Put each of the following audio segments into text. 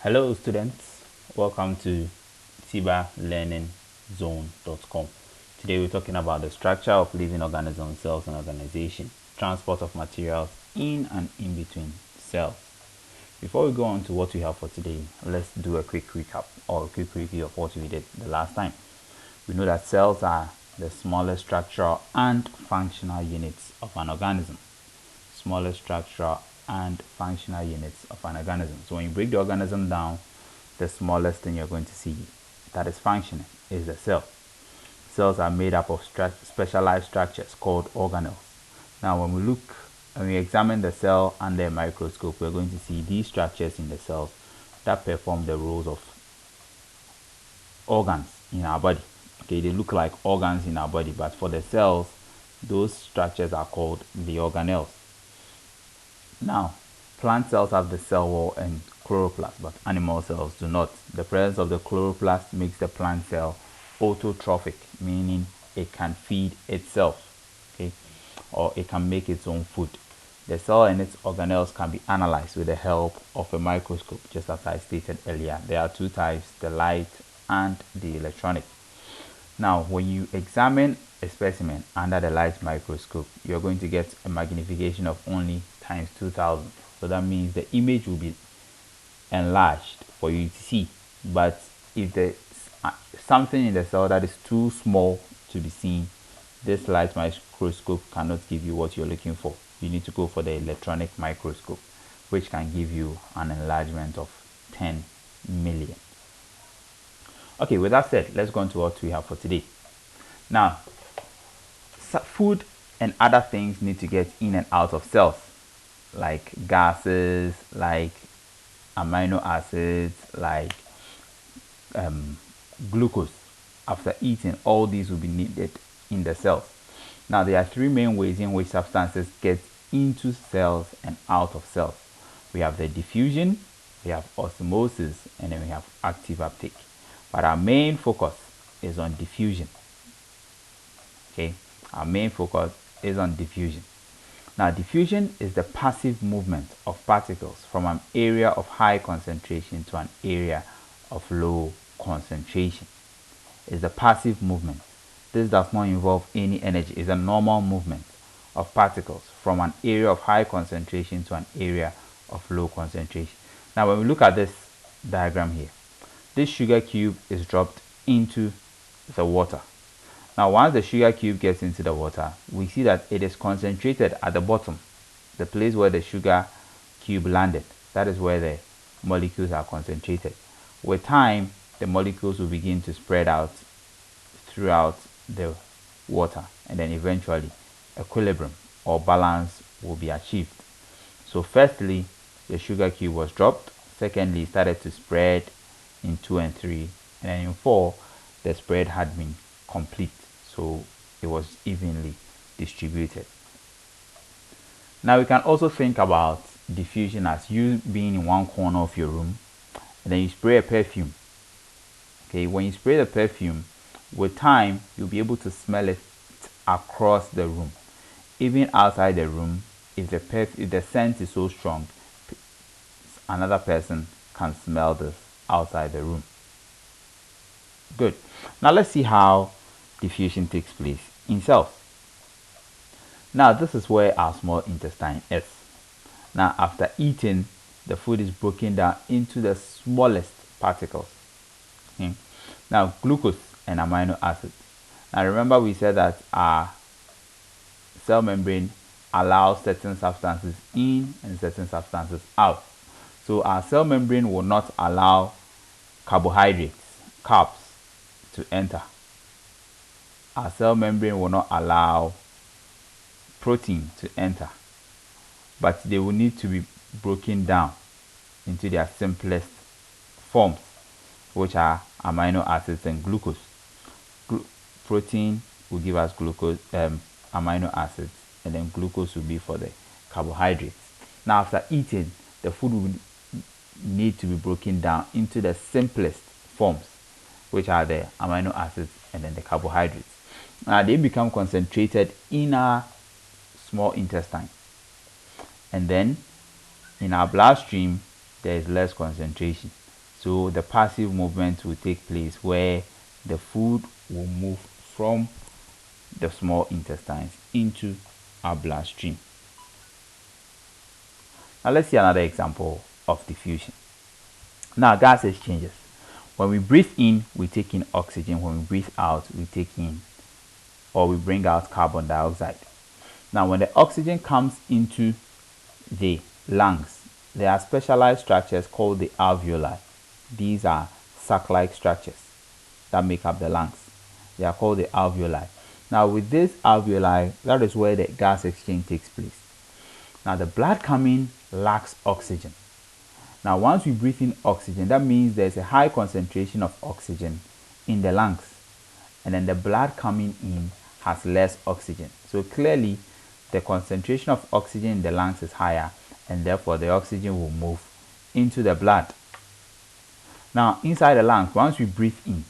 Hello students, welcome to Siba Learning Zone.com. Today we're talking about the structure of living organisms, cells and organization, transport of materials in and in between cells. Before we go on to what we have for today, let's do a quick recap or a quick review of what we did the last time. We know that cells are the smallest structural and functional units of an organism. Smallest structural and functional units of an organism. So when you break the organism down, the smallest thing you're going to see that is functioning is the cell. Cells are made up of specialized structures called organelles. Now when we examine the cell under a microscope, we're going to see these structures in the cells that perform the roles of organs in our body. Okay, they look like organs in our body, but for the cells, those structures are called the organelles. Now, plant cells have the cell wall and chloroplast, but animal cells do not. The presence of the chloroplast makes the plant cell autotrophic, meaning it can feed itself, okay, or it can make its own food. The cell and its organelles can be analyzed with the help of a microscope, just as I stated earlier. There are two types, the light and the electronic. Now, when you examine a specimen under the light microscope, you're going to get a magnification of only times 2000. So that means the image will be enlarged for you to see. But if there's something in the cell that is too small to be seen, this light microscope cannot give you what you're looking for. You need to go for the electronic microscope, which can give you an enlargement of 10 million. Okay, with that said, let's go on to what we have for today. Now, food and other things need to get in and out of cells, like gases, like amino acids, like glucose. After eating, all these will be needed in the cells. Now, there are three main ways in which substances get into cells and out of cells. We have the diffusion, we have osmosis, and then we have active uptake. But our main focus is on diffusion. Okay, our main focus is on diffusion. Now, diffusion is the passive movement of particles from an area of high concentration to an area of low concentration. It's the passive movement. This does not involve any energy. It's a normal movement of particles from an area of high concentration to an area of low concentration. Now, when we look at this diagram here, this sugar cube is dropped into the water. Now, once the sugar cube gets into the water, we see that it is concentrated at the bottom, the place where the sugar cube landed. That is where the molecules are concentrated. With time, the molecules will begin to spread out throughout the water, and then eventually equilibrium or balance will be achieved. So firstly, the sugar cube was dropped. Secondly, it started to spread in 2 and 3, and then in 4 the spread had been complete, so it was evenly distributed. Now we can also think about diffusion as you being in one corner of your room and then you spray a perfume. Okay, when you spray the perfume, with time you'll be able to smell it across the room. Even outside the room, if the scent is so strong, another person can smell this outside the room. Good. Now let's see how diffusion takes place in cells. Now this is where our small intestine is. Now after eating, the food is broken down into the smallest particles. Okay. Now glucose and amino acids. Now remember we said that our cell membrane allows certain substances in and certain substances out. So our cell membrane will not allow carbohydrates, carbs, to enter. Our cell membrane will not allow protein to enter, but they will need to be broken down into their simplest forms, which are amino acids and glucose. Protein will give us glucose, amino acids, and then glucose will be for the carbohydrates. Now after eating, the food will need to be broken down into the simplest forms, which are the amino acids and then the carbohydrates. Now they become concentrated in our small intestine, and then in our bloodstream there is less concentration. So the passive movement will take place where the food will move from the small intestines into our bloodstream. Now let's see another example of diffusion. Now gas exchanges. When we breathe in, we take in oxygen. When we breathe out, we take in or we bring out carbon dioxide. Now when the oxygen comes into the lungs, there are specialized structures called the alveoli. These are sac-like structures that make up the lungs. They are called the alveoli. Now with this alveoli, that is where the gas exchange takes place. Now the blood coming lacks oxygen. Now once we breathe in oxygen, that means there's a high concentration of oxygen in the lungs, and then the blood coming in has less oxygen. So clearly the concentration of oxygen in the lungs is higher, and therefore the oxygen will move into the blood. Now inside the lungs, once we breathe in,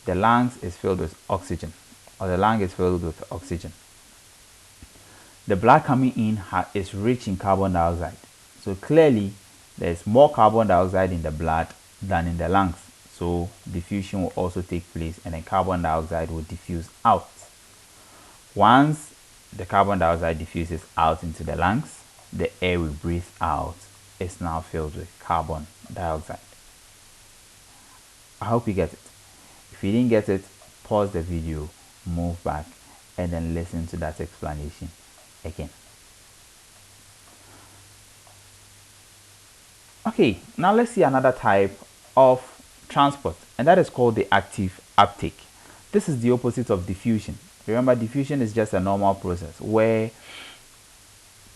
the lungs is filled with oxygen, or the lung is filled with oxygen. The blood coming in is rich in carbon dioxide. So clearly there is more carbon dioxide in the blood than in the lungs. So diffusion will also take place, and then carbon dioxide will diffuse out. Once the carbon dioxide diffuses out into the lungs, the air we breathe out is now filled with carbon dioxide. I hope you get it. If you didn't get it, pause the video, move back, and then listen to that explanation again. Okay, now let's see another type of transport, and that is called the active uptake. This is the opposite of diffusion. Remember, diffusion is just a normal process where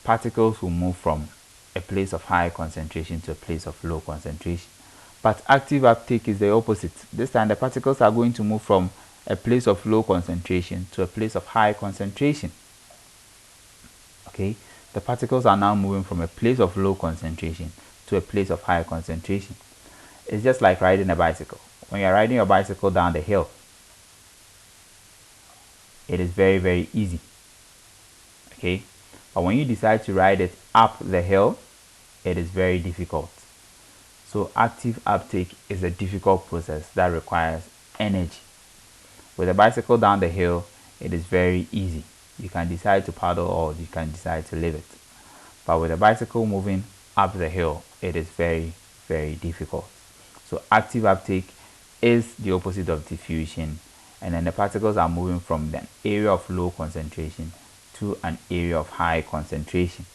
particles will move from a place of high concentration to a place of low concentration. But active uptake is the opposite. This time the particles are going to move from a place of low concentration to a place of high concentration. Okay, the particles are now moving from a place of low concentration to a place of high concentration. It's just like riding a bicycle. When you're riding your bicycle down the hill, it is very, very easy. Okay, but when you decide to ride it up the hill, it is very difficult. So active uptake is a difficult process that requires energy. With a bicycle down the hill, it is very easy. You can decide to paddle or you can decide to leave it. But with a bicycle moving up the hill, it is very, very difficult. So active uptake is the opposite of diffusion, and then the particles are moving from the area of low concentration to an area of high concentration,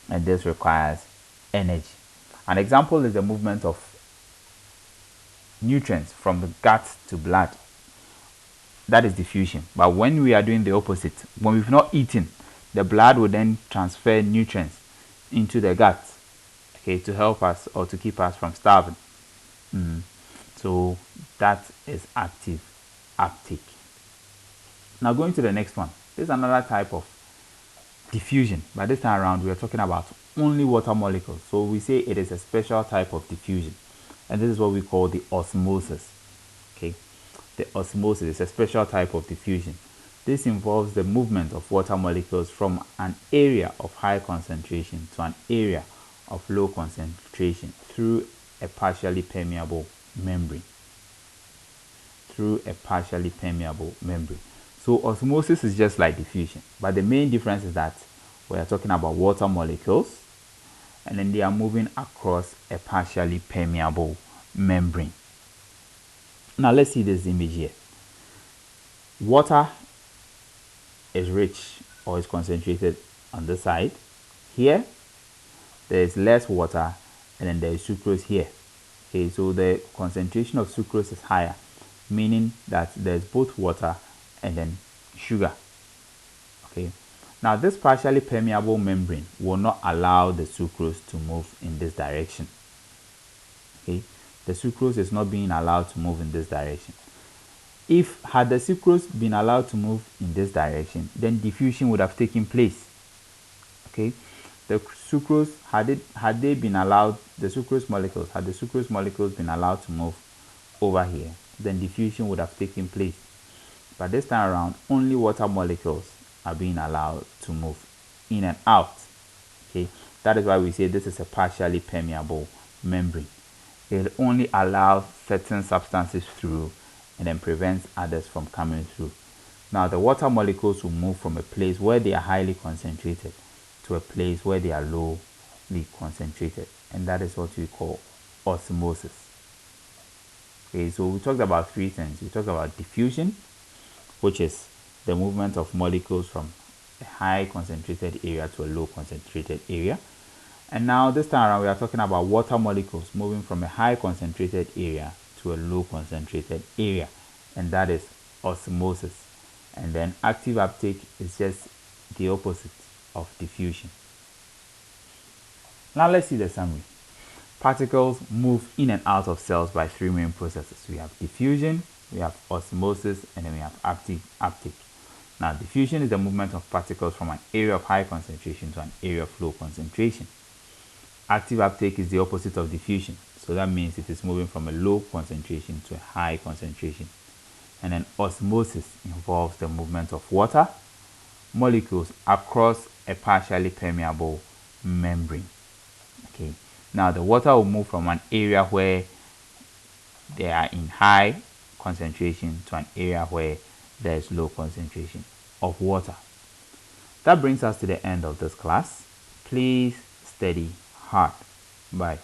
and this requires energy. An example is the movement of nutrients from the gut to blood. That is diffusion. But when we are doing the opposite, when we've not eaten, the blood will then transfer nutrients into the gut, okay, to help us or to keep us from starving. So that is active uptake. Now going to the next one. This is another type of diffusion, but this time around we are talking about only water molecules. So we say it is a special type of diffusion, and this is what we call the osmosis. Okay, the osmosis is a special type of diffusion. This involves the movement of water molecules from an area of high concentration to an area of low concentration through a partially permeable membrane. So osmosis is just like diffusion, but the main difference is that we are talking about water molecules, and then they are moving across a partially permeable membrane. Now let's see this image here. Water is rich or is concentrated on this side. Here there is less water, and then there is sucrose here. Okay, so the concentration of sucrose is higher, meaning that there's both water and then sugar. Okay, now this partially permeable membrane will not allow the sucrose to move in this direction. Okay, the sucrose is not being allowed to move in this direction. If had the sucrose been allowed to move in this direction, then diffusion would have taken place. Okay, the sucrose, had they been allowed, the sucrose molecules been allowed to move over here, then diffusion would have taken place. But this time around, only water molecules are being allowed to move in and out. Okay, that is why we say this is a partially permeable membrane. It only allows certain substances through and then prevents others from coming through. Now, the water molecules will move from a place where they are highly concentrated to a place where they are lowly concentrated, and that is what we call osmosis. Okay, so we talked about three things. We talked about diffusion, which is the movement of molecules from a high concentrated area to a low concentrated area. And now this time around we are talking about water molecules moving from a high concentrated area to a low concentrated area, and that is osmosis. And then active uptake is just the opposite of diffusion. Now let's see the summary. Particles move in and out of cells by three main processes. We have diffusion, we have osmosis, and then we have active uptake. Now, diffusion is the movement of particles from an area of high concentration to an area of low concentration. Active uptake is the opposite of diffusion, so that means it is moving from a low concentration to a high concentration. And then osmosis involves the movement of water molecules across a partially permeable membrane. Okay, now the water will move from an area where they are in high concentration to an area where there is low concentration of water. That brings us to the end of this class. Please study hard. Bye.